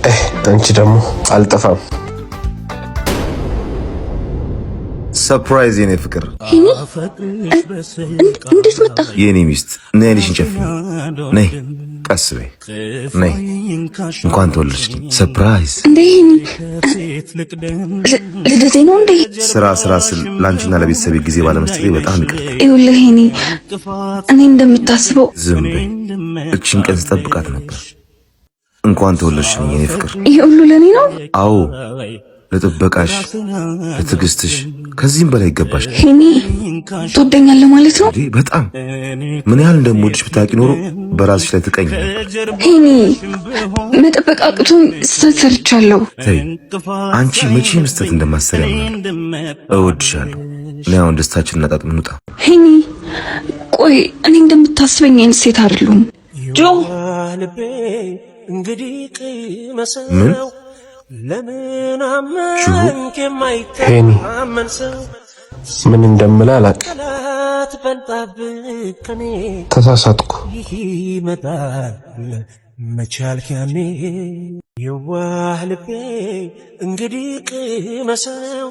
አንቺ ደግሞ አልጠፋም። ሰርፕራይዝ የኔ ፍቅር እንዴት መጣ? የኔ ሚስት ነይ ልሽን ጨፍኝ። ነይ ቀስ በይ ነይ። እንኳን ተወለድሽልኝ። ሰርፕራይዝ እንዴ ልደቴ ነው እንዴ? ስራ ስል ላንቺና ለቤተሰቤ ጊዜ ባለመስጠቴ በጣም ይቅርታ። ይኸውልህ እኔ እንደምታስበው ዝም በይ። እቺን ቀን ስጠብቃት ነበር። እንኳን ተወለድሽልኝ የኔ ፍቅር። ይሄ ሁሉ ለኔ ነው? አዎ ለጥበቃሽ፣ ለትዕግስትሽ ከዚህም በላይ ይገባሽ። ሄኒ ትወደኛለህ ማለት ነው? በጣም ምን ያህል እንደምወድሽ ብታውቂ ኖሮ በራስሽ ላይ ትቀኝ ነበር። ሄኒ መጠበቅ አቅቶኝ ስህተት ሰርቻለሁ። ተይ አንቺ መቼም ስህተት እንደማትሰሪ አምናለሁ። እወድሻለሁ። እኔ አሁን ደስታችንን እናጣጥም እንውጣ። ሄኒ ቆይ እኔ እንደምታስበኝ አይነት ሴት አይደለሁም። ጆ ምን ሄኒ ምን እንደምልህ አላውቅም። ተሳሳትኩ። መቻልክ ያኔ የዋህ ልቤ እንግዲህ ቅመሰው